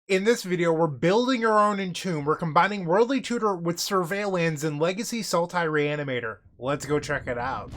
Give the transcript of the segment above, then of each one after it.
In this video, we're building our own Entomb. We're combining Worldly Tutor with Surveil lands in Legacy Sultai Reanimator. Let's go check it out.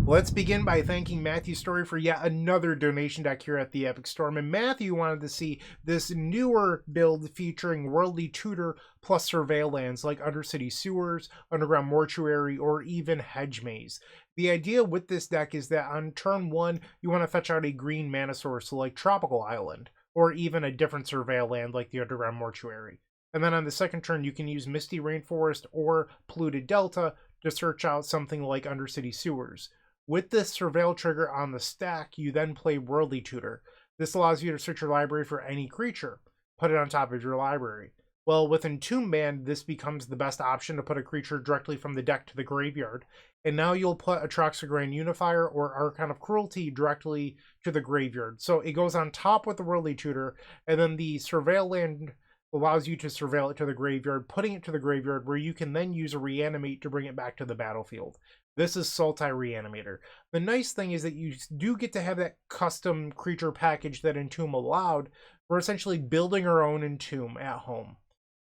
Let's begin by thanking Matthew Story for yet another donation deck here at the Epic Storm. And Matthew wanted to see this newer build featuring Worldly Tutor plus Surveil lands like Undercity Sewers, Underground Mortuary, or even Hedge Maze. The idea with this deck is that on turn 1, you want to fetch out a green mana source like Tropical Island, or even a different Surveil land like the Underground Mortuary. And then on the second turn, you can use Misty Rainforest or Polluted Delta to search out something like Undercity Sewers. With this Surveil trigger on the stack, you then play Worldly Tutor. This allows you to search your library for any creature. Put it on top of your library. Well, with Entomb Band, this becomes the best option to put a creature directly from the deck to the graveyard. And now you'll put Atraxa Grand Unifier or Archon of Cruelty directly to the graveyard. So it goes on top with the Worldly Tutor, and then the Surveil land allows you to surveil it to the graveyard, putting it to the graveyard where you can then use a Reanimate to bring it back to the battlefield. This is Sultai Reanimator. The nice thing is that you do get to have that custom creature package that Entomb allowed. We're essentially building our own Entomb at home.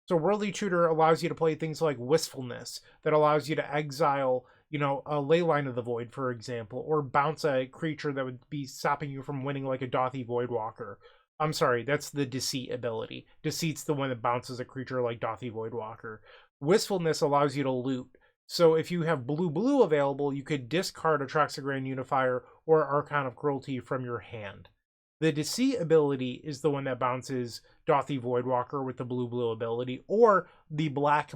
So Worldly Tutor allows you to play things like Wistfulness, that allows you to exile, a Leyline of the Void, for example, or bounce a creature that would be stopping you from winning like a Dothy Voidwalker. I'm sorry, that's the Deceit ability. Deceit's the one that bounces a creature like Dothy Voidwalker. Wistfulness allows you to loot. So if you have blue available, you could discard Atraxa Grand Unifier or Archon of Cruelty from your hand. The Deceit ability is the one that bounces Dothy Voidwalker with the blue ability, or the black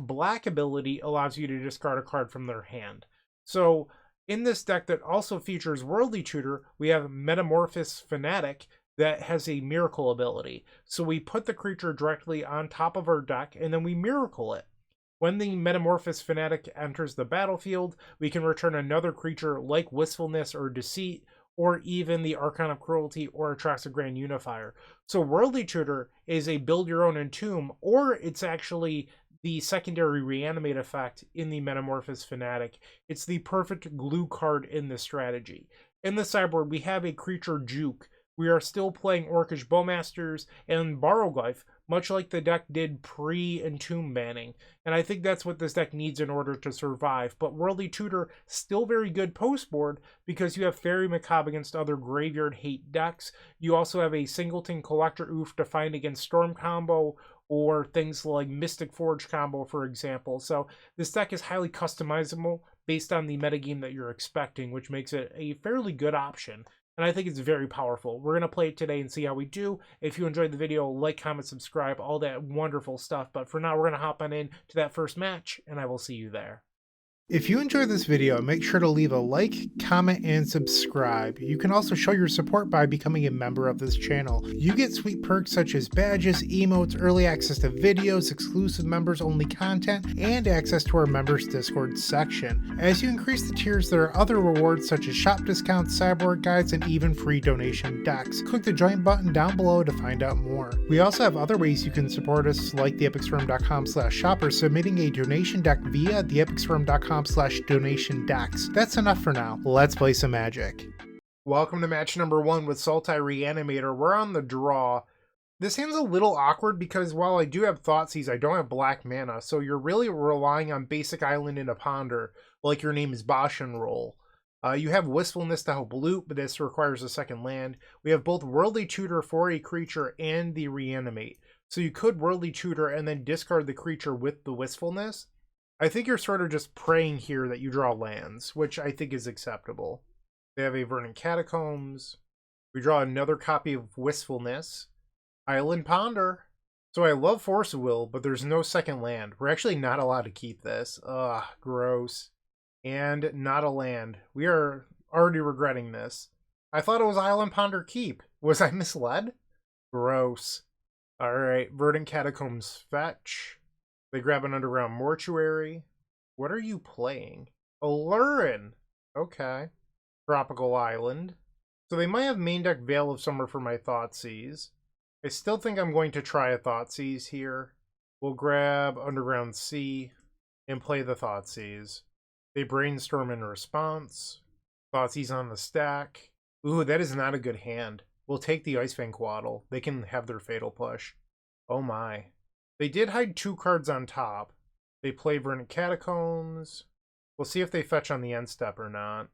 ability allows you to discard a card from their hand. So in this deck that also features Worldly Tutor, we have Metamorphosis Fanatic that has a miracle ability. So we put the creature directly on top of our deck and then we miracle it. When the Metamorphosis Fanatic enters the battlefield, we can return another creature like Wistfulness or Deceit, or even the Archon of Cruelty or Atraxa Grand Unifier. So Worldly Tutor is a build your own Entomb, or it's actually the secondary reanimate effect in the Metamorphosis Fanatic. It's the perfect glue card in this strategy. In the sideboard, we have a creature Juke. We are still playing Orcish Bowmasters and Barrowglyph, much like the deck did pre-Entomb banning. And I think that's what this deck needs in order to survive. But Worldly Tutor, still very good post-board because you have Fairy Macabre against other graveyard hate decks. You also have a Singleton Collector Oof to find against Storm combo, or things like Mystic Forge combo, for example. So this deck is highly customizable based on the metagame that you're expecting, which makes it a fairly good option. And I think it's very powerful. We're going to play it today and see how we do. If you enjoyed the video, like, comment, subscribe, all that wonderful stuff. But for now, we're going to hop on in to that first match, and I will see you there. If you enjoyed this video, make sure to leave a like, comment, and subscribe. You can also show your support by becoming a member of this channel. You get sweet perks such as badges, emotes, early access to videos, exclusive members-only content, and access to our members Discord section. As you increase the tiers, there are other rewards such as shop discounts, sideboard guides, and even free donation decks. Click the join button down below to find out more. We also have other ways you can support us, like theepicstorm.com/shop, or submitting a donation deck via theepicstorm.com/donation decks. That's enough for now. Let's play some Magic. Welcome to match number 1 with Sultai Reanimator. We're on the draw. This hand's a little awkward because while I do have Thoughtseize, I don't have black mana, so you're really relying on basic island and a ponder, like your name is Bosch and roll. You have Wistfulness to help loot, but this requires a second land. We have both Worldly Tutor for a creature and the Reanimate. So you could Worldly Tutor and then discard the creature with the Wistfulness. I think you're sort of just praying here that you draw lands, which I think is acceptable. They have a Verdant Catacombs. We draw another copy of Wistfulness. Island Ponder. So I love Force of Will, but there's no second land. We're actually not allowed to keep this. Ugh, gross. And not a land. We are already regretting this. I thought it was Island Ponder keep. Was I misled? Gross. Alright, Verdant Catacombs fetch. They grab an Underground Mortuary. What are you playing? Lorwyn. Okay. Tropical Island. So they might have main deck Veil of Summer for my Thoughtseize. I still think I'm going to try a Thoughtseize here. We'll grab Underground Sea and play the Thoughtseize. They brainstorm in response. Thoughtseize on the stack. Ooh, that is not a good hand. We'll take the Icefang Quaddle. They can have their Fatal Push. Oh my. They did hide 2 cards on top. They play Verdant Catacombs. We'll see if they fetch on the end step or not.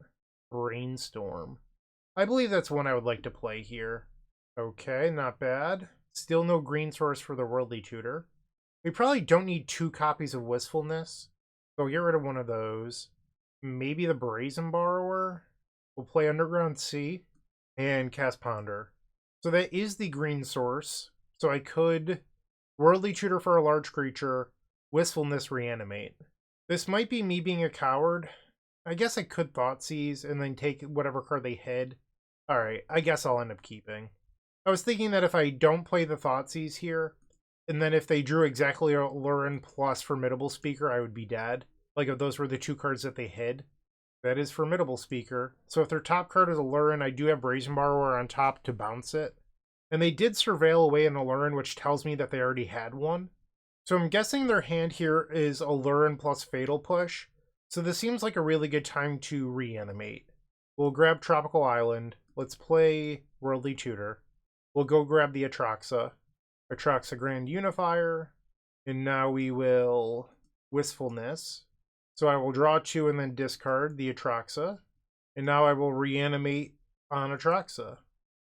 Brainstorm. I believe that's one I would like to play here. Okay, not bad. Still no green source for the Worldly Tutor. We probably don't need 2 copies of Wistfulness. So we'll get rid of one of those. Maybe the Brazen Borrower. We'll play Underground Sea and cast Ponder. So that is the green source. So I could Worldly Tutor for a large creature, Wistfulness, Reanimate. This might be me being a coward. I guess I could Thoughtseize and then take whatever card they hid. Alright, I guess I'll end up keeping. I was thinking that if I don't play the Thoughtseize here, and then if they drew exactly a Lorwyn plus Formidable Speaker, I would be dead. Like if those were the 2 cards that they hid. That is Formidable Speaker. So if their top card is a Lorwyn, I do have Brazen Borrower on top to bounce it. And they did Surveil away an Lorwyn, which tells me that they already had one. So I'm guessing their hand here is a Lorwyn plus Fatal Push. So this seems like a really good time to reanimate. We'll grab Tropical Island. Let's play Worldly Tutor. We'll go grab the Atraxa. Atraxa Grand Unifier. And now we will Wistfulness. So I will draw 2 and then discard the Atraxa. And now I will reanimate on Atraxa.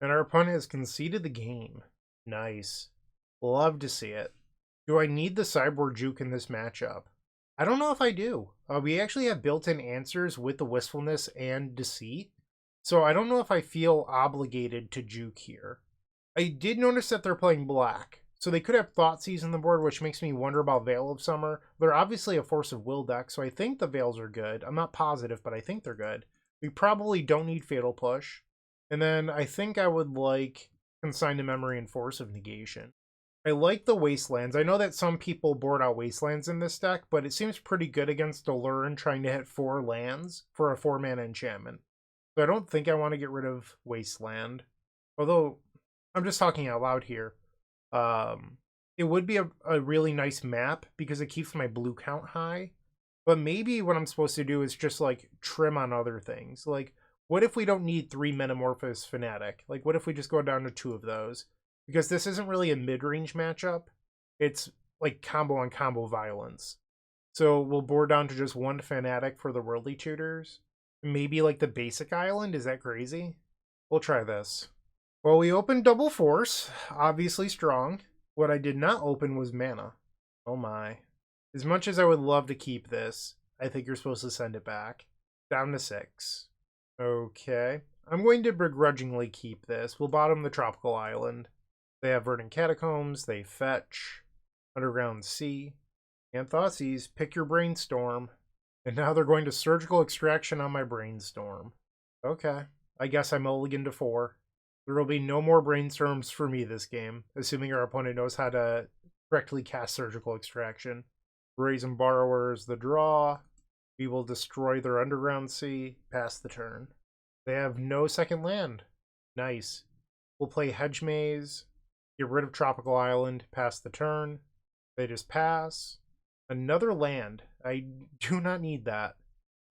And our opponent has conceded the game. Nice. Love to see it. Do I need the Cyborg Juke in this matchup? I don't know if I do. We actually have built-in answers with the Wistfulness and Deceit. So I don't know if I feel obligated to Juke here. I did notice that they're playing black. So they could have Thoughtseize on the board, which makes me wonder about Veil of Summer. They're obviously a Force of Will deck, so I think the Veils are good. I'm not positive, but I think they're good. We probably don't need Fatal Push. And then I think I would like Consign to Memory and Force of Negation. I like the Wastelands. I know that some people board out Wastelands in this deck, but it seems pretty good against Lorwyn trying to hit 4 lands for a 4-mana enchantment. So I don't think I want to get rid of Wasteland. Although, I'm just talking out loud here. It would be a really nice map because it keeps my blue count high. But maybe what I'm supposed to do is just like trim on other things. Like, what if we don't need 3 Metamorphosis Fanatic? Like, what if we just go down to 2 of those? Because this isn't really a mid-range matchup. It's like combo on combo violence. So we'll board down to just 1 Fanatic for the Worldly Tutors. Maybe like the basic island? Is that crazy? We'll try this. Well, we opened Double Force. Obviously strong. What I did not open was mana. Oh my. As much as I would love to keep this, I think you're supposed to send it back. Down to 6. Okay. I'm going to begrudgingly keep this. We'll bottom the Tropical Island. They have Verdant Catacombs. They fetch. Underground Sea. And Thoughtseize. Pick your Brainstorm. And now they're going to Surgical Extraction on my Brainstorm. Okay. I guess I mulligan to 4. There will be no more Brainstorms for me this game, assuming our opponent knows how to correctly cast Surgical Extraction. Brazen Borrowers the draw. We will destroy their Underground Sea. Pass the turn. They have no second land. Nice. We'll play Hedge Maze. Get rid of Tropical Island. Pass the turn. They just pass. Another land. I do not need that.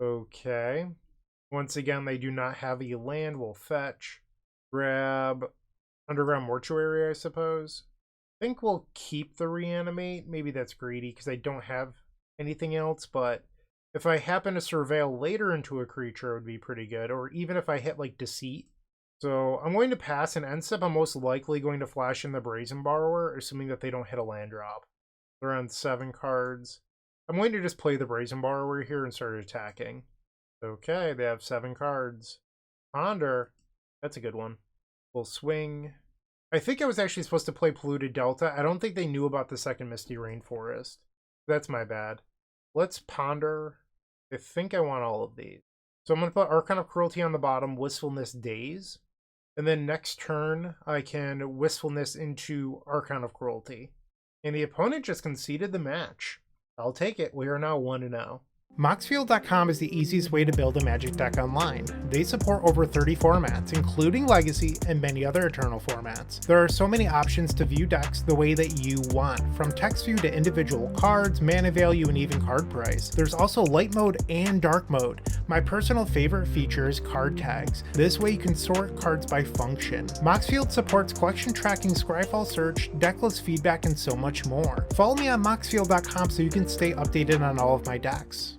Okay. Once again, they do not have a land. We'll fetch. Grab Underground Mortuary, I suppose. I think we'll keep the Reanimate. Maybe that's greedy because I don't have anything else, but if I happen to Surveil later into a creature, it would be pretty good. Or even if I hit like Deceit. So I'm going to pass, and end step I'm most likely going to flash in the Brazen Borrower, assuming that they don't hit a land drop. They're on 7 cards. I'm going to just play the Brazen Borrower here and start attacking. Okay, they have 7 cards. Ponder. That's a good one. We'll swing. I think I was actually supposed to play Polluted Delta. I don't think they knew about the second Misty Rainforest. That's my bad. Let's ponder. I think I want all of these. So I'm going to put Archon of Cruelty on the bottom, Wistfulness Daze. And then next turn, I can Wistfulness into Archon of Cruelty. And the opponent just conceded the match. I'll take it. We are now 1-0. Moxfield.com is the easiest way to build a Magic deck online. They support over 30 formats, including Legacy and many other Eternal formats. There are so many options to view decks the way that you want, from text view to individual cards, mana value, and even card price. There's also light mode and dark mode. My personal favorite feature is card tags. This way you can sort cards by function. Moxfield supports collection tracking, Scryfall search, decklist feedback, and so much more. Follow me on Moxfield.com so you can stay updated on all of my decks.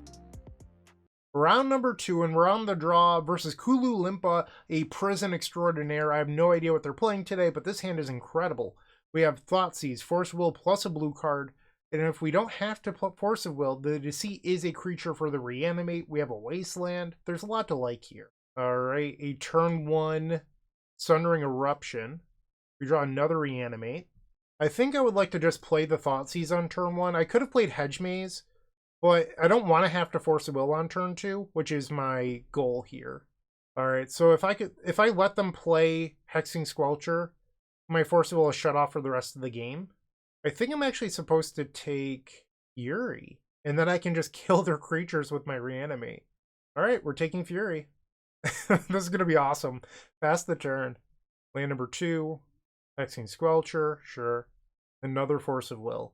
Round number 2, and we're on the draw versus Kulu Limpa, a prison extraordinaire. I have no idea what they're playing today, but this hand is incredible. We have Thoughtseize, Force of Will plus a blue card, and if we don't have to put Force of Will, the Deceit is a creature for the Reanimate. We have a Wasteland. There's a lot to like here. Alright, a turn 1 Sundering Eruption. We draw another Reanimate. I think I would like to just play the Thoughtseize on turn 1. I could have played Hedge Maze, but I don't want to have to Force a Will on turn 2, which is my goal here. Alright, so if I let them play Hexing Squelcher, my Force a Will is shut off for the rest of the game. I think I'm actually supposed to take Fury, and then I can just kill their creatures with my Reanimate. Alright, we're taking Fury. This is going to be awesome. Pass the turn. Land number 2, Hexing Squelcher, sure. Another Force of Will.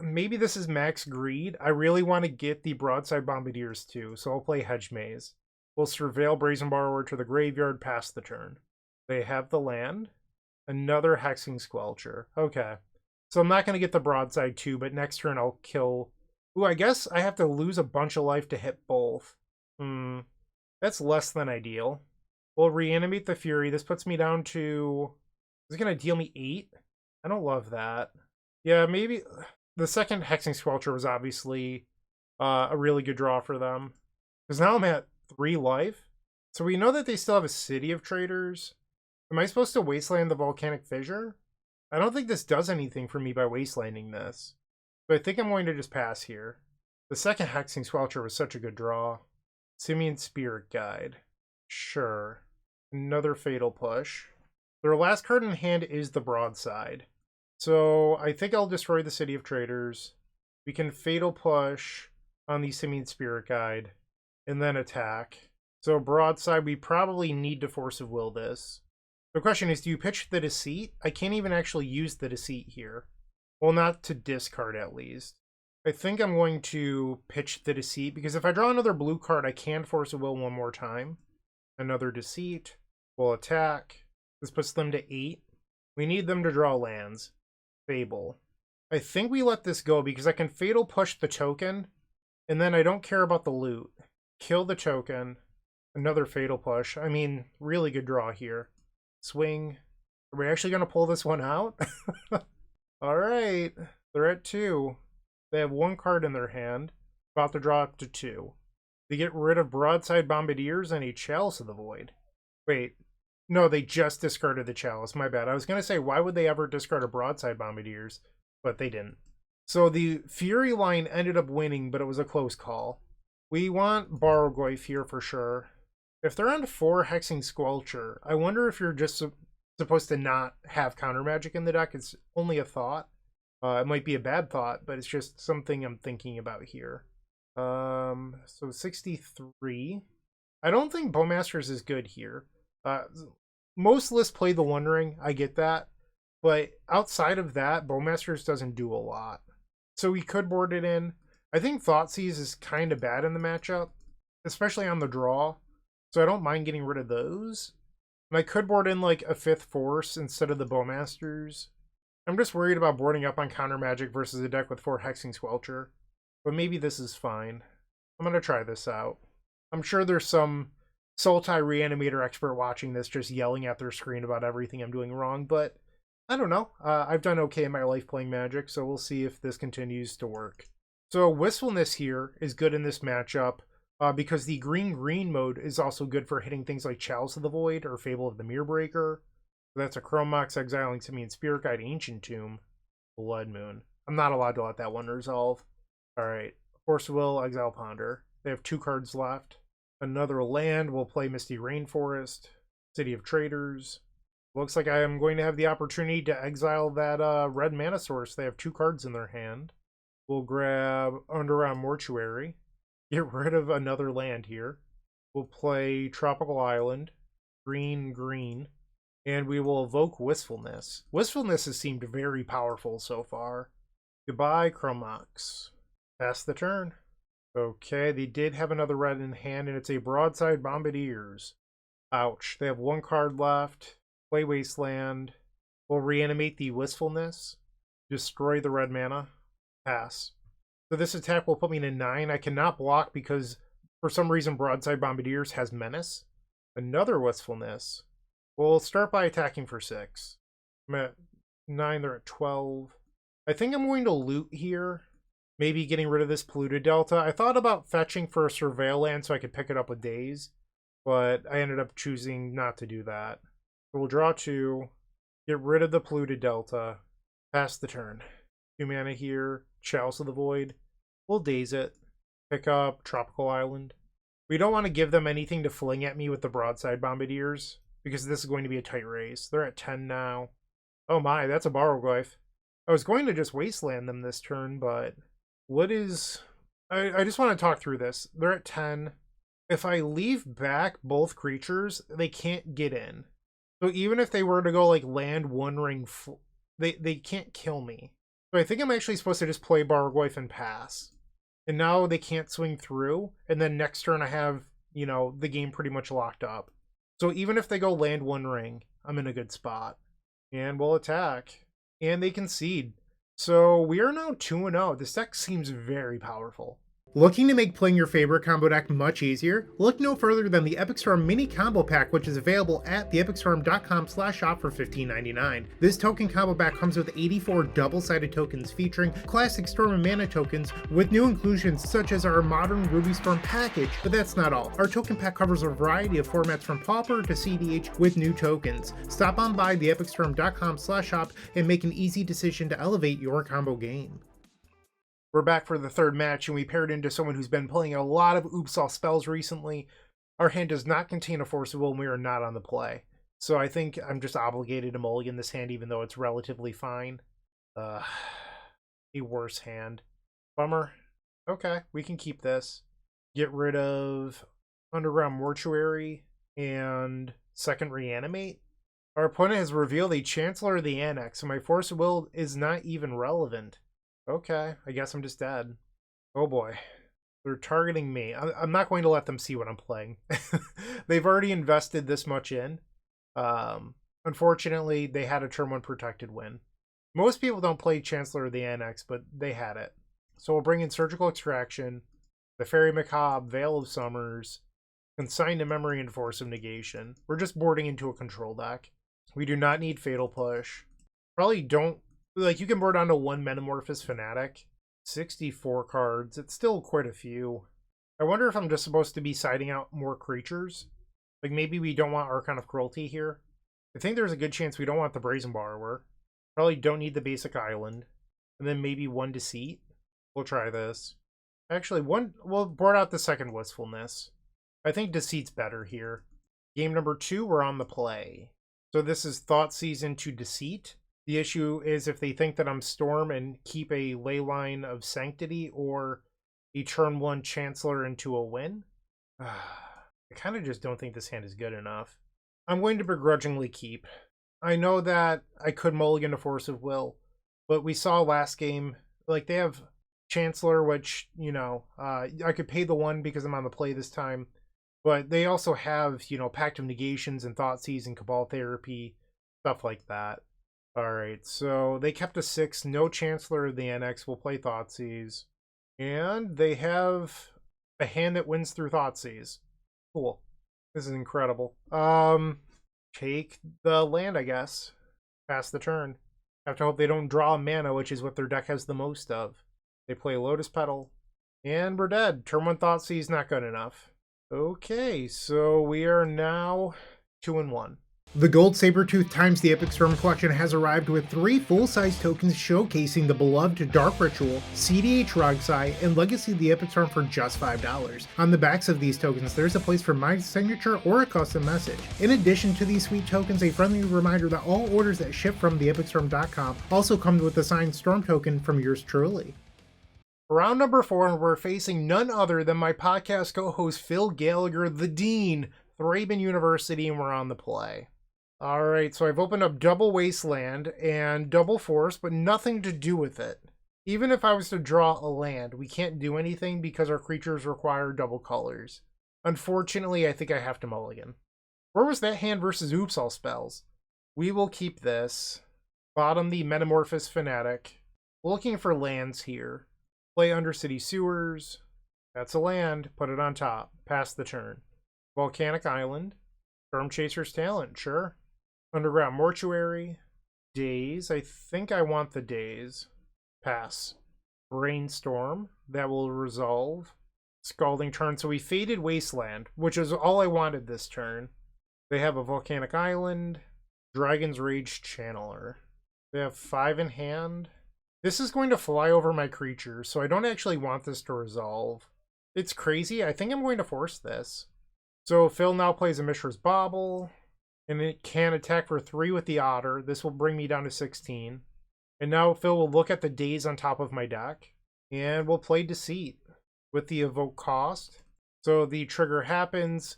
Maybe this is max greed. I really want to get the Broadside Bombardiers too, so I'll play Hedge Maze. We'll Surveil Brazen Borrower to the graveyard, pass the turn. They have the land. Another Hexing Squelcher. Okay. So I'm not going to get the Broadside too, but next turn I'll kill... Ooh, I guess I have to lose a bunch of life to hit both. That's less than ideal. We'll Reanimate the Fury. This puts me down to... Is it going to deal me 8? I don't love that. Yeah, maybe... The second Hexing Squelcher was obviously a really good draw for them. Because now I'm at 3 life. So we know that they still have a City of Traders. Am I supposed to Wasteland the Volcanic Fissure? I don't think this does anything for me by Wastelanding this. But I think I'm going to just pass here. The second Hexing Squelcher was such a good draw. Simian Spirit Guide. Sure. Another Fatal Push. Their last card in hand is the Broadside. So I think I'll destroy the City of Traders. We can Fatal Push on the Simian Spirit Guide, and then attack. So Broadside, we probably need to Force of Will this. The question is, do you pitch the Deceit? I can't even actually use the Deceit here. Well, not to discard at least. I think I'm going to pitch the Deceit, because if I draw another blue card, I can Force of Will one more time. Another Deceit. We'll attack. This puts them to 8. We need them to draw lands. Fable. I think we let this go because I can Fatal Push the token, and then I don't care about the loot. Kill the token. Another Fatal Push. I mean, really good draw here. Swing. Are we actually going to pull this one out? Alright. They're at 2. They have 1 card in their hand. About to draw up to 2. They get rid of Broadside Bombardiers and a Chalice of the Void. Wait. No, they just discarded the Chalice. My bad. I was going to say, why would they ever discard a Broadside Bombardiers? But they didn't. So the Fury line ended up winning, but it was a close call. We want Barrogoyf here for sure. If they're on 4 Hexing Squelcher, I wonder if you're just supposed to not have counter magic in the deck. It's only a thought. It might be a bad thought, but it's just something I'm thinking about here. So 63. I don't think Bowmasters is good here. Most lists play the One Ring, I get that, but outside of that, Bowmasters doesn't do a lot. So we could board it in. I think Thoughtseize is kind of bad in the matchup, especially on the draw, so I don't mind getting rid of those. And I could board in like a 5th Force instead of the Bowmasters. I'm just worried about boarding up on counter magic versus a deck with 4 Hexing Squelcher, but maybe this is fine. I'm going to try this out. I'm sure there's some Sultai Reanimator expert watching this just yelling at their screen about everything I'm doing wrong, but I don't know. I've done okay in my life playing Magic, so we'll see if this continues to work. So Wistfulness here is good in this matchup because the green-green mode is also good for hitting things like Chalice of the Void or Fable of the Mirrorbreaker. So that's a Chrome Mox exiling Simian Spirit Guide, Ancient Tomb, Blood Moon. I'm not allowed to let that one resolve. Alright, Force of Will, Exile Ponder. They have 2 cards left. Another land, we'll play Misty Rainforest, City of Traders. Looks like I am going to have the opportunity to exile that red mana source. They have 2 cards in their hand. We'll grab Underground Mortuary. Get rid of another land here. We'll play Tropical Island, green, green, and we will evoke Wistfulness. Wistfulness has seemed very powerful so far. Goodbye, Chromox. Pass the turn. Okay, they did have another red in hand, and it's a Broadside Bombardiers. Ouch. They have one card left. Play Wasteland. We'll reanimate the Wistfulness. Destroy the red mana. Pass. So this attack will put me in a 9. I cannot block because for some reason Broadside Bombardiers has Menace. Another Wistfulness. We'll start by attacking for 6. I'm at 9, they're at 12. I think I'm going to loot here. Maybe getting rid of this Polluted Delta. I thought about fetching for a Surveil land so I could pick it up with Daze, but I ended up choosing not to do that. So we'll draw 2, get rid of the Polluted Delta, pass the turn. 2 mana here, Chalice of the Void. We'll Daze it, pick up Tropical Island. We don't want to give them anything to fling at me with the Broadside Bombardiers, because this is going to be a tight race. They're at 10 now. Oh my, that's a Borrowglyph. I was going to just Wasteland them this turn, but what is... I just want to talk through this. They're at 10. If I leave back both creatures, they can't get in. So even if they were to go like land One Ring, they can't kill me. So I think I'm actually supposed to just play Borrowglyph and pass. And now they can't swing through, and then next turn I have, you know, the game pretty much locked up. So even if they go land One Ring, I'm in a good spot. And we'll attack. And they concede. So we are now 2-0. This deck seems very powerful. Looking to make playing your favorite combo deck much easier? Look no further than the Epic Storm Mini Combo Pack, which is available at theepicstorm.com/shop for $15.99. This token combo pack comes with 84 double-sided tokens featuring classic Storm and Mana tokens with new inclusions such as our modern Ruby Storm package, but that's not all. Our token pack covers a variety of formats from Pauper to CDH with new tokens. Stop on by theepicstorm.com/shop and make an easy decision to elevate your combo game. We're back for the third match, and we paired into someone who's been playing a lot of Oops All spells recently. Our hand does not contain a Force of Will, and we are not on the play. So I think I'm just obligated to mulligan this hand, even though it's relatively fine. A worse hand. Bummer. Okay, we can keep this. Get rid of Underground Mortuary and second Reanimate. Our opponent has revealed a Chancellor of the Annex, and my Force of Will is not even relevant. Okay, I guess I'm just dead. Oh boy. They're targeting me. I'm not going to let them see what I'm playing. They've already invested this much in. Unfortunately, they had a turn 1 protected win. Most people don't play Chancellor of the Annex, but they had it. So we'll bring in Surgical Extraction, the Fairy Macabre, Veil of Summers, Consign to Memory, and Force of Negation. We're just boarding into a control deck. We do not need Fatal Push. Probably don't... Like, you can board onto one Metamorphosis Fanatic. 64 cards. It's still quite a few. I wonder if I'm just supposed to be siding out more creatures. Like, maybe we don't want Archon of Cruelty here. I think there's a good chance we don't want the Brazen Borrower. Probably don't need the basic island. And then maybe one Deceit. We'll try this. Actually, we'll board out the second Wistfulness. I think Deceit's better here. Game number 2, we're on the play. So this is Thoughtseize into Deceit. The issue is if they think that I'm Storm and keep a Leyline of Sanctity or a turn 1 Chancellor into a win. I kind of just don't think this hand is good enough. I'm going to begrudgingly keep. I know that I could mulligan a Force of Will, but we saw last game, like, they have Chancellor, which, you know, I could pay the 1 because I'm on the play this time, but they also have, you know, Pact of Negations and Thoughtseize and Cabal Therapy, stuff like that. Alright, so they kept a 6, no Chancellor of the Annex, we'll play Thoughtseize. And they have a hand that wins through Thoughtseize. Cool. This is incredible. Take the land, I guess. Pass the turn. Have to hope they don't draw mana, which is what their deck has the most of. They play Lotus Petal. And we're dead. Turn 1 Thoughtseize, not good enough. Okay, so we are now 2-1. The Gold Sabertooth times the Epic Storm collection has arrived with 3 full-size tokens showcasing the beloved Dark Ritual, CDH Rogsai, and Legacy of the Epic Storm for just $5. On the backs of these tokens, there's a place for my signature or a custom message. In addition to these sweet tokens, a friendly reminder that all orders that ship from theepicstorm.com also come with a signed Storm token from yours truly. Round number 4, and we're facing none other than my podcast co-host Phil Gallagher, the Dean, Thraben University, and we're on the play. Alright, so I've opened up double Wasteland and double Force, but nothing to do with it. Even if I was to draw a land, we can't do anything because our creatures require double colors. Unfortunately, I think I have to mulligan. Where was that hand versus Oops All spells? We will keep this. Bottom the Metamorphosis Fanatic. Looking for lands here. Play Undercity Sewers. That's a land. Put it on top. Pass the turn. Volcanic Island. Stormchaser's Talent. Sure. Underground Mortuary. Daze. I think I want the Daze. Pass. Brainstorm. That will resolve. Scalding Turn. So we faded Wasteland, which is all I wanted this turn. They have a Volcanic Island. Dragon's Rage Channeler. They have 5 in hand. This is going to fly over my creatures, so I don't actually want this to resolve. It's crazy. I think I'm going to force this. So Phil now plays a Mishra's Bauble, and it can attack for 3 with the Otter. This will bring me down to 16. And now Phil will look at the Daze on top of my deck, and we'll play Deceit with the Evoke cost. So the trigger happens.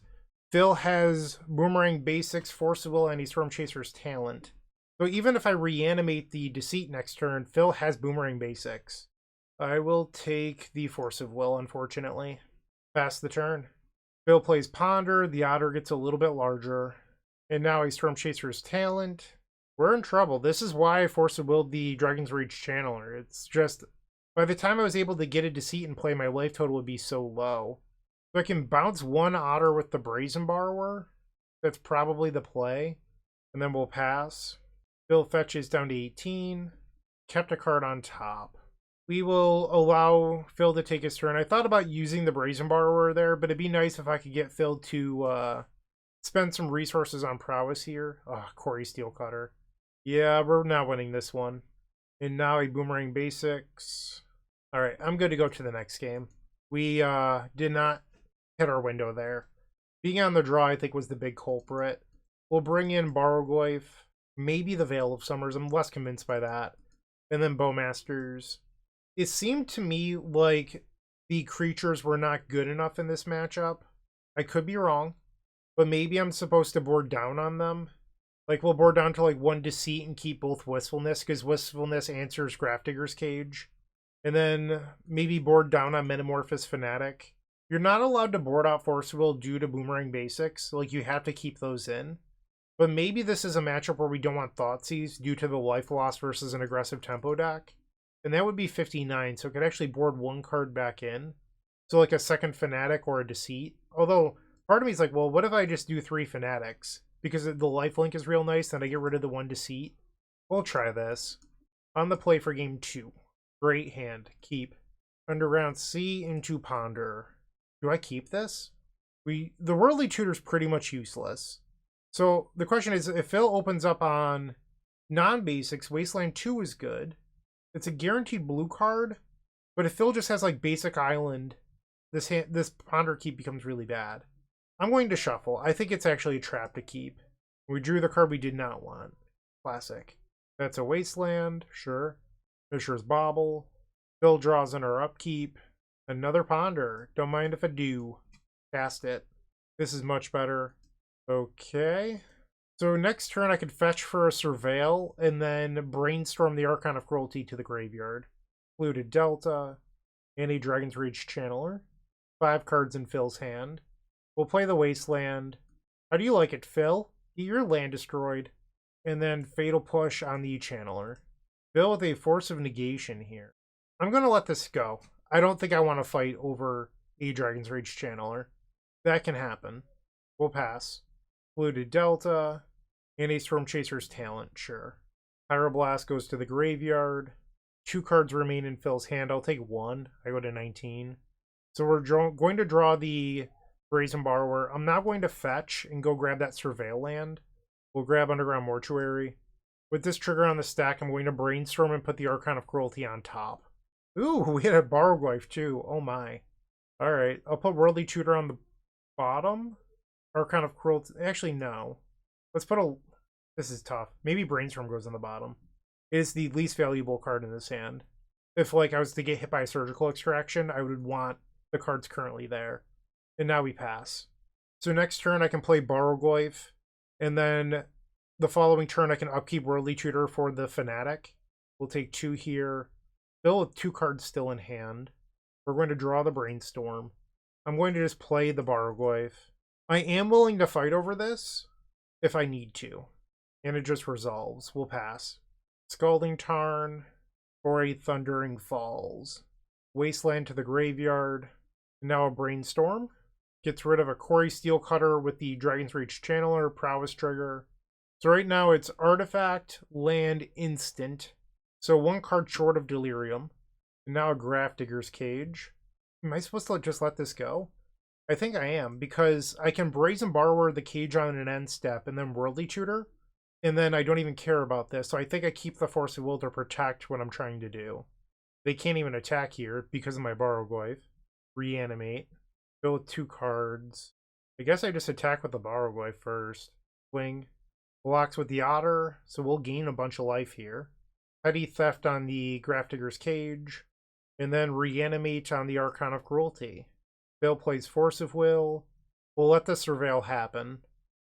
Phil has Boomerang Basics, Force of Will, and he's Stormchaser's Talent. So even if I reanimate the Deceit next turn, Phil has Boomerang Basics. I will take the Force of Will, unfortunately. Pass the turn. Phil plays Ponder, the Otter gets a little bit larger. And now he's Stormchaser's Talent. We're in trouble. This is why I Force of Will the Dragon's Rage Channeler. It's just, by the time I was able to get a Deceit and play, my life total would be so low. So I can bounce 1 Otter with the Brazen Borrower. That's probably the play. And then we'll pass. Phil fetches down to 18. Kept a card on top. We will allow Phil to take his turn. I thought about using the Brazen Borrower there, but it'd be nice if I could get Phil to spend some resources on prowess here. Corey Steelcutter. Yeah, we're not winning this one. And now a Boomerang Basics. Alright, I'm good to go to the next game. We did not hit our window there. Being on the draw, I think, was the big culprit. We'll bring in Barrowglyph. Maybe the Veil of Summers. I'm less convinced by that. And then Bowmasters. It seemed to me like the creatures were not good enough in this matchup. I could be wrong. But maybe I'm supposed to board down on them. Like, we'll board down to like 1 Deceit and keep both Wistfulness, because Wistfulness answers Grafdigger's Cage. And then maybe board down on Metamorphosis Fanatic. You're not allowed to board out Force Will due to Boomerang Basics. Like, you have to keep those in. But maybe this is a matchup where we don't want Thoughtseize due to the life loss versus an aggressive tempo deck. And that would be 59, so it could actually board 1 card back in. So like a second Fanatic or a Deceit. Although, part of me is like, well, what if I just do 3 Fanatics? Because the lifelink is real nice, then I get rid of the 1 Deceit. We'll try this. On the play for game 2. Great hand. Keep. Underground Sea into Ponder. Do I keep this? The Worldly Tutor's pretty much useless. So the question is, if Phil opens up on non-basics, Wasteland 2 is good. It's a guaranteed blue card, but if Phil just has like Basic Island, this Ponder keep becomes really bad. I'm going to shuffle. I think it's actually a trap to keep. We drew the card we did not want. Classic. That's a Wasteland, sure. Mishra's Bauble. Phil draws in our upkeep. Another Ponder. Don't mind if I do. Cast it. This is much better. Okay. So next turn I could fetch for a Surveil and then brainstorm the Archon of Cruelty to the graveyard. Fluted Delta. And a Dragon's Rage Channeler. 5 cards in Phil's hand. We'll play the Wasteland. How do you like it, Phil? Get your land destroyed. And then Fatal Push on the Channeler. Phil with a Force of Negation here. I'm going to let this go. I don't think I want to fight over a Dragon's Rage Channeler. That can happen. We'll pass. Fluted Delta. And a Stormchaser's Talent, sure. Pyroblast goes to the graveyard. 2 cards remain in Phil's hand. I'll take 1. I go to 19. So we're going to draw the Brazen Borrower. I'm not going to fetch and go grab that Surveil land. We'll grab Underground Mortuary. With this trigger on the stack, I'm going to brainstorm and put the Archon of Cruelty on top. Ooh, we had a Barrowglyph too. Oh my. Alright, I'll put Worldly Tutor on the bottom. Archon of Cruelty. Actually, no. Let's put a... This is tough. Maybe Brainstorm goes on the bottom. It is the least valuable card in this hand. If like I was to get hit by a surgical extraction, I would want the cards currently there. And now we pass. So next turn I can play Borrowgoyf, and then the following turn I can upkeep Worldly Tutor for the Fanatic. We'll take 2 here. Still with 2 cards still in hand. We're going to draw the Brainstorm. I'm going to just play the Borrowgoyf. I am willing to fight over this if I need to. And it just resolves. We'll pass. Scalding Tarn for a Thundering Falls. Wasteland to the graveyard. And now a Brainstorm. Gets rid of a Quarry Steelcutter with the Dragon's Reach Channeler, Prowess trigger. So right now it's Artifact, Land, Instant. So 1 card short of Delirium. And now a Grafdigger's Cage. Am I supposed to just let this go? I think I am, because I can Brazen Borrower the Cage on an end step and then Worldly Tutor. And then I don't even care about this, so I think I keep the Force of Will to protect what I'm trying to do. They can't even attack here because of my Borrowgoyf. Reanimate. Go with 2 cards. I guess I just attack with the Borrowgoyf first. Swing. Blocks with the Otter, so we'll gain a bunch of life here. Petty Theft on the Grafdigger's Cage. And then Reanimate on the Archon of Cruelty. Bill plays Force of Will. We'll let the Surveil happen.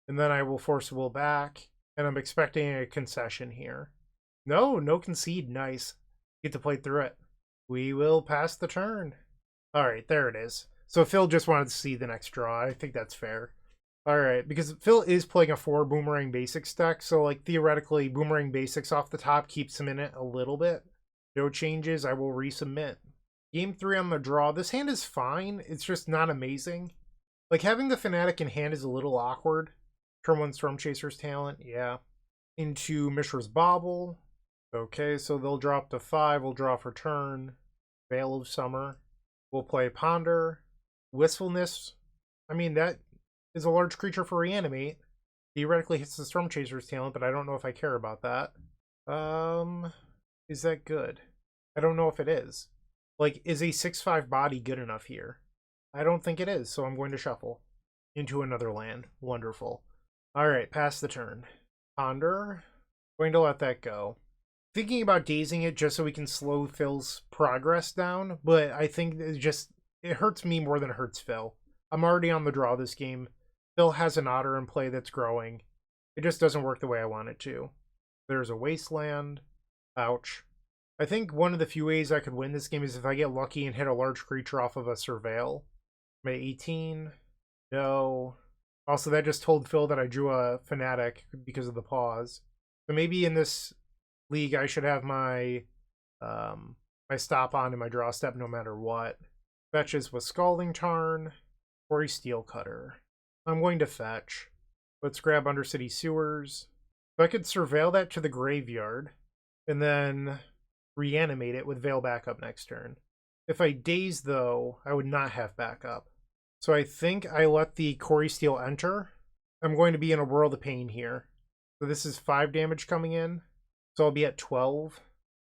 And then I will Force of Will back. And I'm expecting a concession here. No concede. Nice. Get to play through it. We will pass the turn. Alright, there it is. So Phil just wanted to see the next draw. I think that's fair. Alright, because Phil is playing a 4 Boomerang Basics deck, so like theoretically Boomerang Basics off the top keeps him in it a little bit. No changes, I will resubmit. Game 3 on the draw. This hand is fine, it's just not amazing. Like having the Fanatic in hand is a little awkward. Turn 1 Stormchaser's Talent, yeah. Into Mishra's Bauble. Okay, so they'll drop to 5, we'll draw for turn. Veil of Summer. We'll play Ponder. Wistfulness. I mean, that is a large creature for Reanimate. Theoretically hits the Stormchaser's Talent, but I don't know if I care about that. Is that good? I don't know if it is. Like, is a 6/5 body good enough here? I don't think it is, so I'm going to shuffle. Into another land. Wonderful. Alright, pass the turn. Ponder. Going to let that go. Thinking about dazing it just so we can slow Phil's progress down, but I think it hurts me more than it hurts Phil. I'm already on the draw this game. Phil has an Otter in play that's growing. It just doesn't work the way I want it to. There's a Wasteland. Ouch. I think one of the few ways I could win this game is if I get lucky and hit a large creature off of a Surveil. Am I 18? No. Also, that just told Phil that I drew a Fanatic because of the pause. So maybe in this league I should have my my stop on in my draw step no matter what. Fetches with Scalding Tarn. Quarry Steelcutter. I'm going to fetch. Let's grab Undercity Sewers. So I could Surveil that to the graveyard. And then reanimate it with Veil backup next turn. If I daze, though, I would not have backup. So I think I let the Quarry Steel enter. I'm going to be in a world of pain here. So this is 5 damage coming in. So I'll be at 12.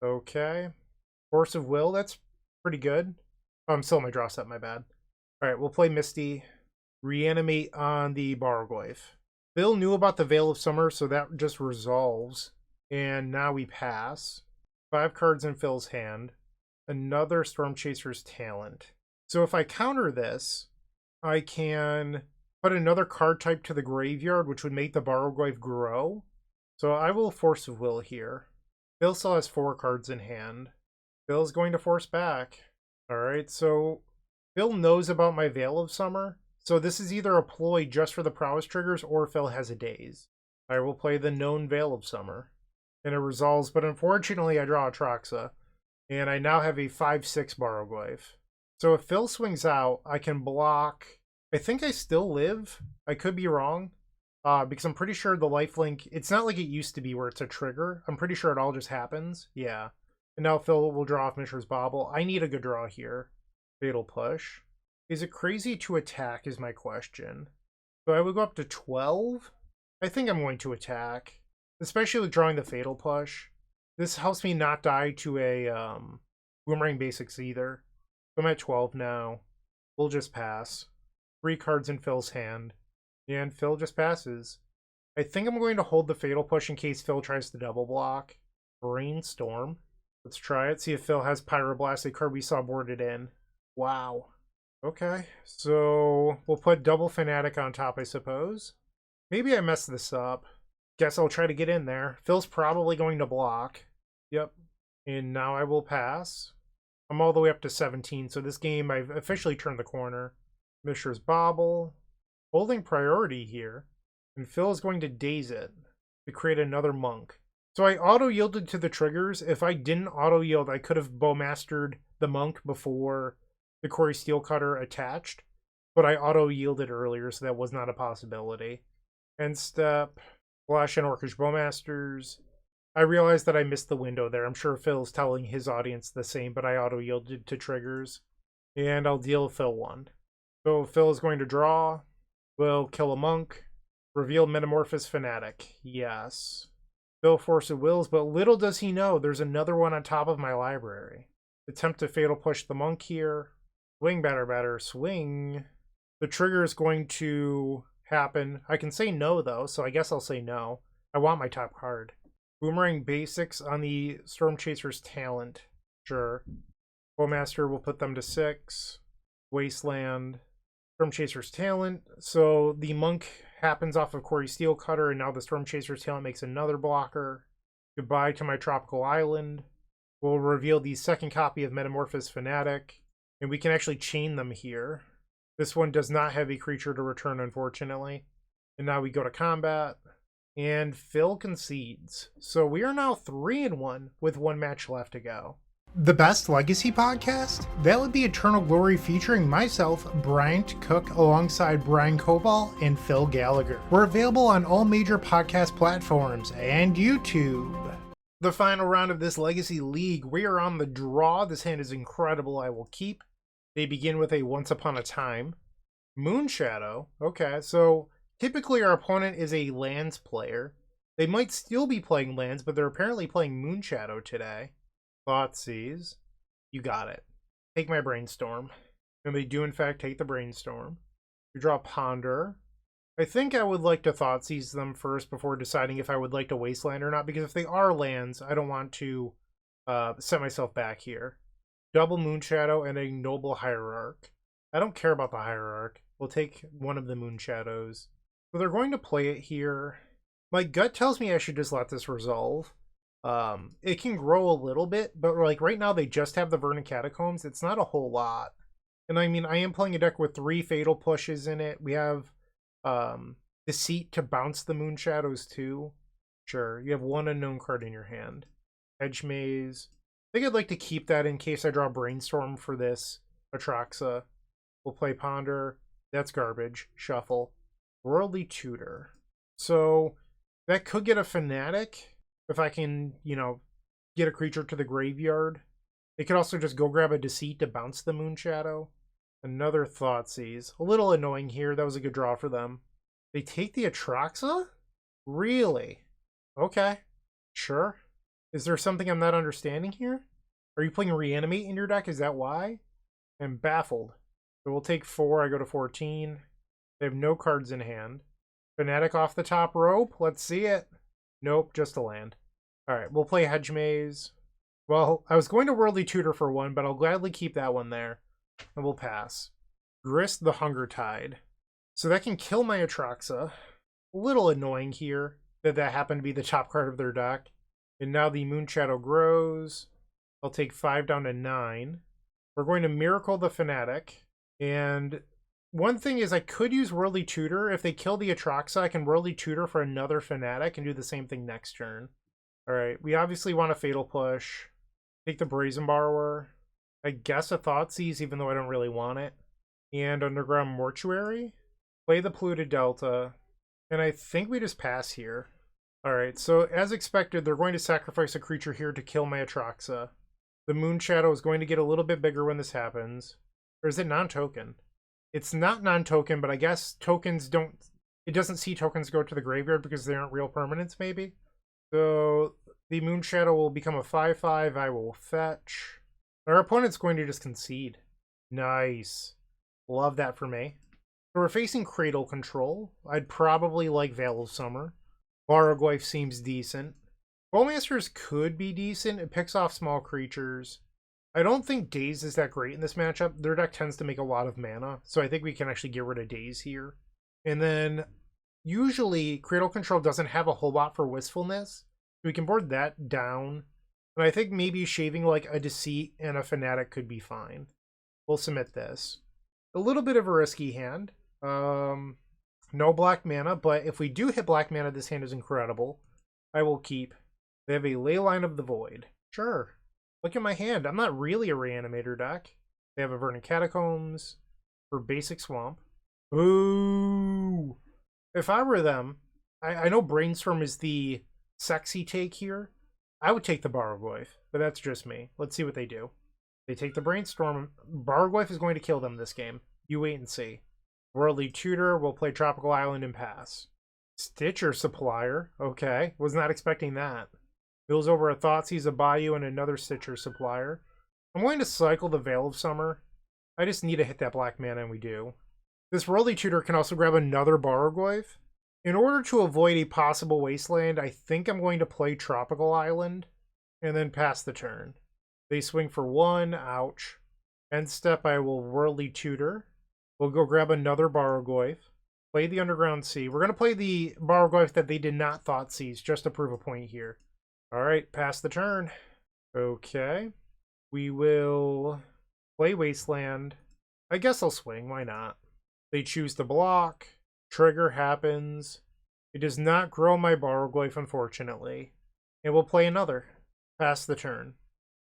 Okay. Force of Will, that's pretty good. Oh, I'm still in my draw step, my bad. Alright, we'll play Misty. Reanimate on the Borrowgoyf. Phil knew about the Veil of Summer, so that just resolves. And now we pass. 5 cards in Phil's hand. Another Stormchaser's Talent. So if I counter this, I can put another card type to the graveyard, which would make the Borrowgoyf grow. So I will Force of Will here. Phil still has 4 cards in hand. Phil's going to force back. Alright, so Phil knows about my Veil of Summer. So this is either a ploy just for the prowess triggers or Phil has a daze. I will play the known Veil of Summer. And it resolves, but unfortunately I draw a Atraxa. And I now have a 5/6 Borrowgoyf. So if Phil swings out, I can block. I think I still live. I could be wrong. Because I'm pretty sure the lifelink, it's not like it used to be where it's a trigger. I'm pretty sure it all just happens. Yeah. And now Phil will draw off Mishra's Bauble. I need a good draw here. Fatal Push. Is it crazy to attack is my question. So I would go up to 12? I think I'm going to attack. Especially with drawing the Fatal Push. This helps me not die to a Boomerang Basics either. So I'm at 12 now. We'll just pass. 3 cards in Phil's hand. And Phil just passes. I think I'm going to hold the Fatal Push in case Phil tries to double block. Brainstorm. Let's try it. See if Phil has Pyroblast, a card we saw boarded in. Wow. Okay, so we'll put double Fanatic on top, I suppose. Maybe I messed this up. Guess I'll try to get in there. Phil's probably going to block. Yep. And now I will pass. I'm all the way up to 17, so this game I've officially turned the corner. Mishra's Bobble. Holding priority here. And Phil is going to daze it to create another monk. So I auto-yielded to the triggers. If I didn't auto-yield, I could have Bowmastered the monk before the Quarry Steelcutter attached. But I auto-yielded earlier, so that was not a possibility. End step. Flash and Orcish Bowmasters. I realized that I missed the window there. I'm sure Phil's telling his audience the same, but I auto-yielded to triggers. And I'll deal Phil one. So Phil is going to draw. Will kill a monk. Reveal Metamorphosis Fanatic. Yes. Phil Force of Wills, but little does he know there's another one on top of my library. Attempt to Fatal Push the monk here. Swing, batter, swing. The trigger is going to happen. I can say no, though, so I guess I'll say no. I want my top card. Boomerang Basics on the Storm Chaser's Talent. Sure. Bowmaster will put them to 6. Wasteland. Storm Chaser's Talent. So the monk happens off of Quarry Steelcutter, and now the Storm Chaser's Talent makes another blocker. Goodbye to my Tropical Island. We'll reveal the second copy of Metamorphosis Fanatic, and we can actually chain them here. This one does not have a creature to return, unfortunately. And now we go to combat, and Phil concedes. So we are now 3-1 with one match left to go. The best Legacy podcast? That would be Eternal Glory, featuring myself, Bryant Cook, alongside Brian Cobal and Phil Gallagher. We're available on all major podcast platforms and YouTube. The final round of this Legacy League, we are on the draw. This hand is incredible. I will keep. They begin with a Once Upon a Time. Moonshadow. Okay, so typically our opponent is a lands player. They might still be playing lands, but they're apparently playing Moonshadow today. Thoughtseize. You got it. Take my Brainstorm. And they do in fact take the Brainstorm. We draw Ponder. I think I would like to Thoughtseize them first before deciding if I would like to Wasteland or not, because if they are lands, I don't want to set myself back here. Double Moonshadow and a Noble Hierarch. I don't care about the Hierarch. We'll take one of the Moonshadows. So they're going to play it here. My gut tells me I should just let this resolve. It can grow a little bit, but like right now they just have the Vernon Catacombs. It's not a whole lot. And I mean, I am playing a deck with 3 Fatal Pushes in it. We have Deceit to bounce the Moonshadows too. Sure, you have 1 unknown card in your hand. Edge Maze. I think I'd like to keep that in case I draw Brainstorm for this Atraxa. We'll play Ponder. That's garbage. Shuffle. Worldly Tutor. So that could get a Fanatic if I can, you know, get a creature to the graveyard. They could also just go grab a Deceit to bounce the Moonshadow. Another Thoughtseize. A little annoying here. That was a good draw for them. They take the Atraxa? Really? Okay. Sure. Is there something I'm not understanding here? Are you playing Reanimate in your deck? Is that why? I'm baffled. So we'll take 4. I go to 14. They have no cards in hand. Fanatic off the top rope. Let's see it. Nope, just a land. Alright, we'll play Hedge Maze. Well, I was going to Worldly Tutor for 1, but I'll gladly keep that one there. And we'll pass. Grist the Hunger Tide. So that can kill my Atraxa. A little annoying here that happened to be the top card of their deck. And now the Moonshadow grows. I'll take 5 down to 9. We're going to Miracle the Fanatic. And one thing is I could use Worldly Tutor. If they kill the Atraxa, I can Worldly Tutor for another Fanatic and do the same thing next turn. Alright, we obviously want a Fatal Push. Take the Brazen Borrower. I guess a Thoughtseize, even though I don't really want it. And Underground Mortuary. Play the Polluted Delta. And I think we just pass here. Alright, so as expected, they're going to sacrifice a creature here to kill my Atraxa. The Moonshadow is going to get a little bit bigger when this happens. Or is it non-token? It's not non-token, but I guess tokens don't... It doesn't see tokens go to the graveyard because they aren't real permanents, maybe? So the Moonshadow will become a 5/5. I will fetch. Our opponent's going to just concede. Nice. Love that for me. So we're facing Cradle Control. I'd probably like Veil of Summer. Barrowglyph seems decent. Bowmasters could be decent. It picks off small creatures. I don't think Daze is that great in this matchup. Their deck tends to make a lot of mana, so I think we can actually get rid of Daze here. And then usually Cradle Control doesn't have a whole lot for Wistfulness. We can board that down. And I think maybe shaving like a Deceit and a Fanatic could be fine. We'll submit this. A little bit of a risky hand. No black mana, but if we do hit black mana, this hand is incredible. I will keep. They have a Leyline of the Void. Sure. Look at my hand. I'm not really a Reanimator deck. They have a Verdant Catacombs for basic Swamp. Ooh. If I were them, I know Brainstorm is the sexy take here. I would take the Barrogoyf, but that's just me. Let's see what they do. They take the Brainstorm. Barrogoyf is going to kill them this game. You wait and see. Worldly Tutor will play Tropical Island and pass. Stitcher Supplier. Okay. Was not expecting that. Mills over a Thoughtseize, a Bayou, and another Stitcher Supplier. I'm going to cycle the Veil of Summer. I just need to hit that black mana, and we do. This Worldly Tutor can also grab another Barrogoyf. In order to avoid a possible Wasteland, I think I'm going to play Tropical Island, and then pass the turn. They swing for 1. Ouch. End step, I will Worldly Tutor. We'll go grab another Barrogoyf. Play the Underground Sea. We're going to play the Barrogoyf that they did not Thoughtseize, just to prove a point here. Alright, pass the turn. Okay. We will play Wasteland. I guess I'll swing, why not? They choose to block. Trigger happens. It does not grow my Barrogoyf, unfortunately. And we'll play another. Pass the turn.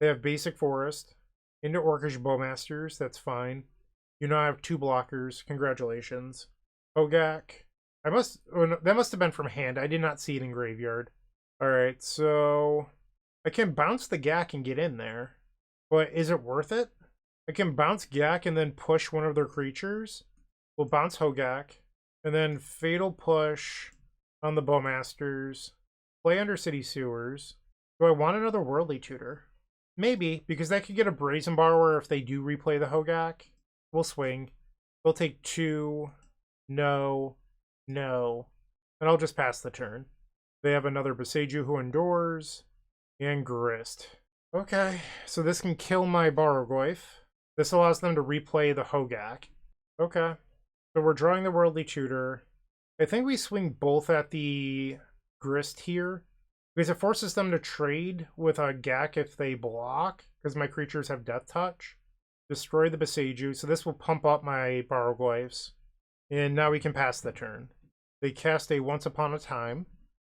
They have Basic Forest. Into Orcish Bowmasters, that's fine. You now have 2 blockers. Congratulations. Hogak. That must have been from hand. I did not see it in graveyard. Alright, so I can bounce the Gak and get in there. But is it worth it? I can bounce Gak and then push one of their creatures. We'll bounce Hogak. And then Fatal Push on the Bowmasters. Play Undercity Sewers. Do I want another Worldly Tutor? Maybe, because that could get a Brazen Borrower if they do replay the Hogak. We'll swing. We'll take 2. No. No. And I'll just pass the turn. They have another Boseiju who endures. And Grist. Okay, so this can kill my Barrogoyf. This allows them to replay the Hogak. Okay. So we're drawing the Worldly Tutor. I think we swing both at the Grist here. Because it forces them to trade with a Gak if they block. Because my creatures have Death Touch. Destroy the Boseiju. So this will pump up my Barrogoyfs. And now we can pass the turn. They cast a Once Upon a Time.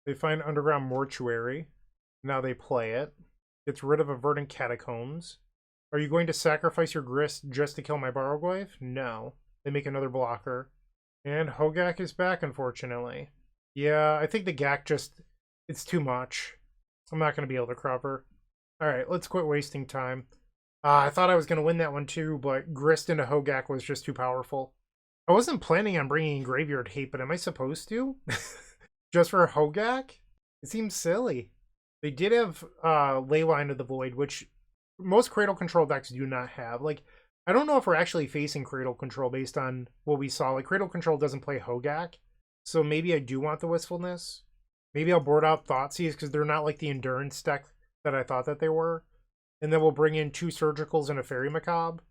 They find Underground Mortuary. Now they play it. Gets rid of a Verdant Catacombs. Are you going to sacrifice your Grist just to kill my Barrogoyf? No. They make another blocker. And Hogak is back, unfortunately. Yeah, I think the Gak just... It's too much. I'm not going to be able to cover. Alright, let's quit wasting time. I thought I was going to win that one too, but Grist into Hogak was just too powerful. I wasn't planning on bringing Graveyard Hate, but am I supposed to? Just for Hogak? It seems silly. They did have Leyline of the Void, which most Cradle Control decks do not have. Like, I don't know if we're actually facing Cradle Control based on what we saw. Like, Cradle Control doesn't play Hogak, so maybe I do want the Wistfulness. Maybe I'll board out Thoughtseize because they're not like the Endurance deck that I thought that they were. And then we'll bring in 2 Surgicals and a Fairy Macabre.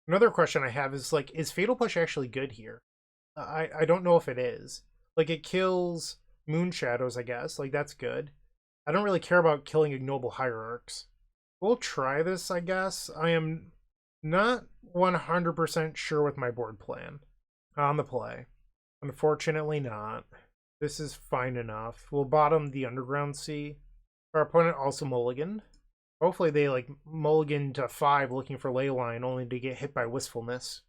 Another question I have is, like, is Fatal Push actually good here? I don't know if it is. Like, it kills Moon Shadows, I guess. Like, that's good. I don't really care about killing Ignoble Hierarchs. We'll try this, I guess. I am not 100% sure with my board plan on the play. Unfortunately not. This is fine enough. We'll bottom the Underground Sea. Our opponent also mulliganed. Hopefully they like mulligan to 5 looking for Leyline only to get hit by Wistfulness.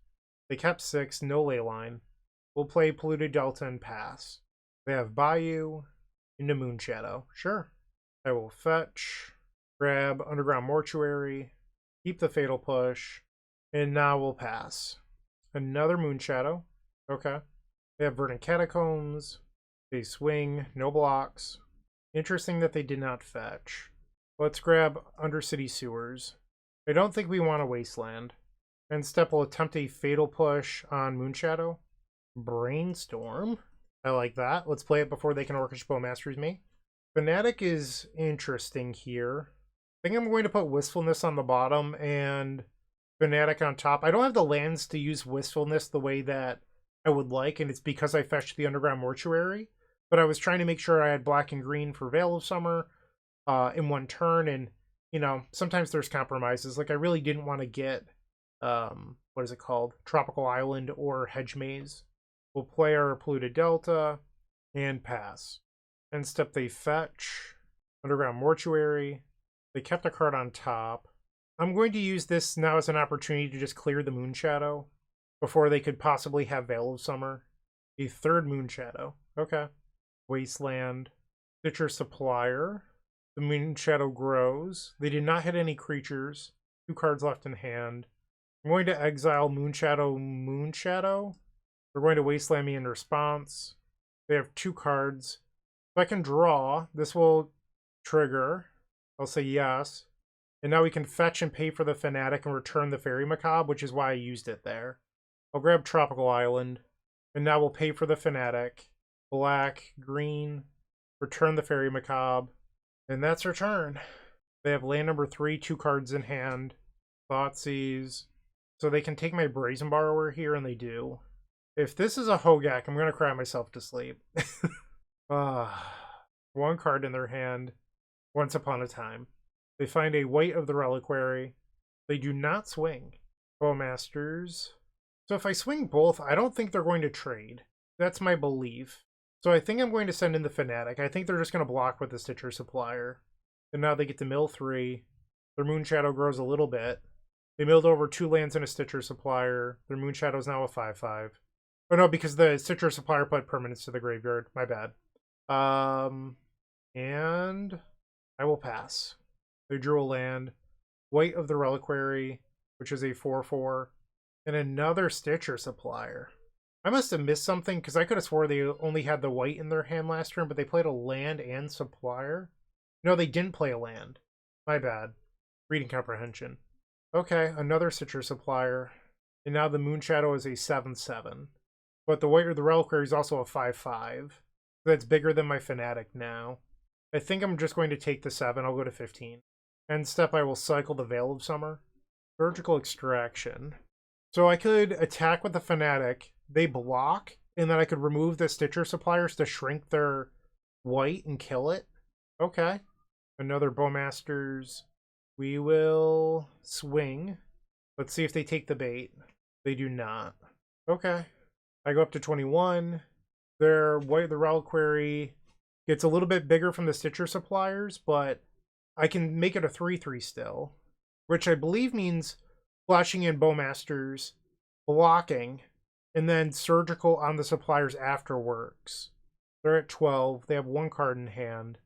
They kept 6, no Leyline. We'll play Polluted Delta and pass. They have Bayou into Moonshadow. Sure. I will fetch, grab Underground Mortuary, keep the Fatal Push, and now we'll pass. Another Moonshadow. Okay. They have Verdant Catacombs. They swing, no blocks. Interesting that they did not fetch. Let's grab Undercity Sewers. I don't think we want a Wasteland. And Step will attempt a Fatal Push on Moonshadow. Brainstorm. I like that. Let's play it before they can Orcish Bowmasters me. Fanatic is interesting here. I think I'm going to put Wistfulness on the bottom and Fanatic on top. I don't have the lands to use Wistfulness the way that I would like, and it's because I fetched the Underground Mortuary. But I was trying to make sure I had black and green for Veil of Summer in one turn, and, you know, sometimes there's compromises. Like, I really didn't want to get, what is it called? Tropical Island or Hedge Maze. We'll play our Polluted Delta and pass. End step, they fetch Underground Mortuary. They kept a card on top. I'm going to use this now as an opportunity to just clear the Moon Shadow before they could possibly have Veil of Summer. A third Moon Shadow. Okay. Wasteland. Stitcher Supplier. The Moon Shadow grows. They did not hit any creatures. 2 cards left in hand. I'm going to exile Moon Shadow, Moon Shadow. They're going to Wasteland me in response. They have 2 cards. If I can draw, this will trigger. I'll say yes. And now we can fetch and pay for the Fanatic and return the Fairy Macabre, which is why I used it there. I'll grab Tropical Island. And now we'll pay for the Fanatic. Black, green, return the Fairy Macabre. And that's our turn. They have land number 3, 2 cards in hand. Thoughtseize. So they can take my Brazen Borrower here, and they do. If this is a Hogak, I'm going to cry myself to sleep. 1 card in their hand. Once upon a time. They find a White of the Reliquary. They do not swing. Bowmasters. So if I swing both, I don't think they're going to trade. That's my belief. So I think I'm going to send in the Fanatic. I think they're just going to block with the Stitcher Supplier. And now they get to mill 3. Their Moon Shadow grows a little bit. They milled over 2 lands and a Stitcher Supplier. Their Moon Shadow is now a 5/5. Oh no, because the Stitcher Supplier put permanents to the graveyard. My bad. And I will pass. They drew a land. White of the Reliquary, which is a 4/4. And another Stitcher Supplier. I must have missed something, because I could have swore they only had the white in their hand last turn, but they played a land and Supplier. No, they didn't play a land. My bad. Reading comprehension. Okay, another Stitcher Supplier. And now the Moon Shadow is a 7/7. But the White of the Reliquary is also a 5/5. That's bigger than my Fanatic now. I think I'm just going to take the 7. I'll go to 15. End step, I will cycle the Veil of Summer. Surgical Extraction. So I could attack with the Fanatic. They block. And then I could remove the Stitcher Suppliers to shrink their white and kill it. Okay. Another Bowmasters. We will swing. Let's see if they take the bait. They do not. Okay. I go up to 21. Their White of the Reliquary gets a little bit bigger from the Stitcher Suppliers, but I can make it a 3/3 still, which I believe means flashing in Bowmasters, blocking, and then Surgical on the Suppliers after works. They're at 12. They have 1 card in hand.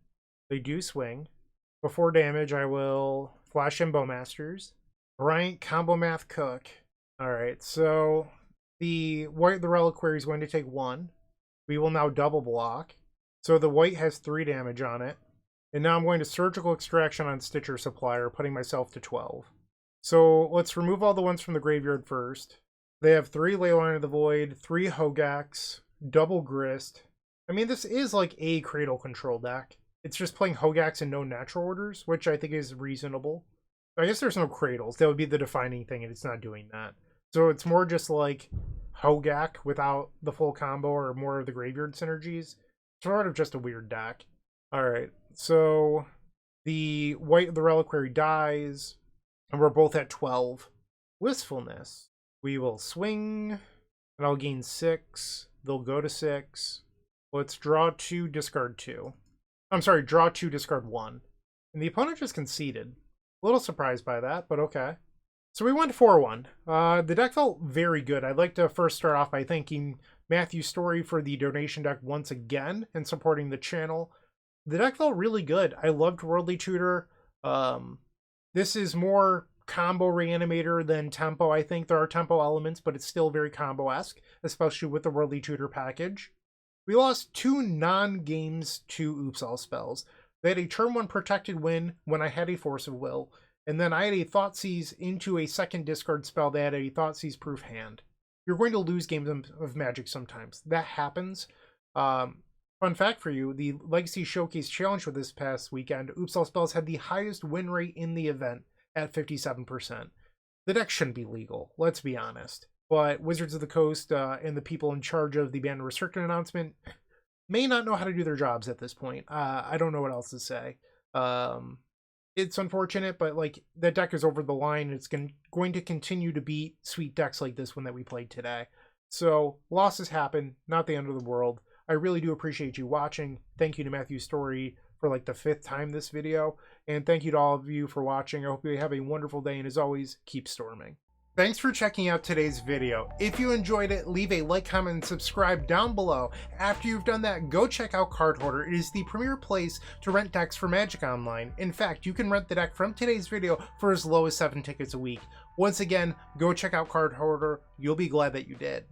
They do swing. Before damage, I will flash in Bowmasters. Bryant Cook. Alright, so the White of the Reliquary is going to take 1. We will now double block. So the white has 3 damage on it. And now I'm going to Surgical Extraction on Stitcher Supplier, putting myself to 12. So let's remove all the ones from the graveyard first. They have 3 Leyline of the Void, 3 Hogaks, double Grist. I mean, this is like a Cradle Control deck. It's just playing Hogaks and no natural orders, which I think is reasonable. I guess there's no Cradles. That would be the defining thing, and it's not doing that. So it's more just like Hogak without the full combo or more of the graveyard synergies. Sort of just a weird deck. Alright, so the White of the Reliquary dies, and we're both at 12. Wistfulness. We will swing, and I'll gain 6. They'll go to 6. Let's draw 2, discard 2. I'm sorry, draw 2, discard 1. And the opponent just conceded. A little surprised by that, but okay. So we went 4-1. The deck felt very good. I'd like to first start off by thanking Matthew Story for the donation deck once again and supporting the channel. The deck felt really good. I loved Worldly Tutor. This is more combo Reanimator than tempo. I think there are tempo elements, but it's still very combo-esque, especially with the Worldly Tutor package. We lost 2 non-games to Oops All spells. They had a turn 1 protected win when I had a Force of Will, and then I had a Thoughtseize into a second discard spell that had a Thoughtseize proof hand. You're going to lose games of Magic sometimes. That happens. Fun fact for you, the Legacy Showcase Challenge for this past weekend, Oops All Spells had the highest win rate in the event at 57%. The deck shouldn't be legal, let's be honest. But Wizards of the Coast and the people in charge of the Banned Restricted announcement may not know how to do their jobs at this point. I don't know what else to say. It's unfortunate, but like the deck is over the line. It's going to continue to beat sweet decks like this one that we played today. So losses happen, not the end of the world. I really do appreciate you watching. Thank you to Matthew Story for like the 5th time this video. And thank you to all of you for watching. I hope you have a wonderful day. And as always, keep storming. Thanks for checking out today's video. If you enjoyed it, leave a like, comment, and subscribe down below. After you've done that, go check out Card Hoarder. It is the premier place to rent decks for Magic Online. In fact, you can rent the deck from today's video for as low as 7 tickets a week. Once again, go check out Card Hoarder. You'll be glad that you did.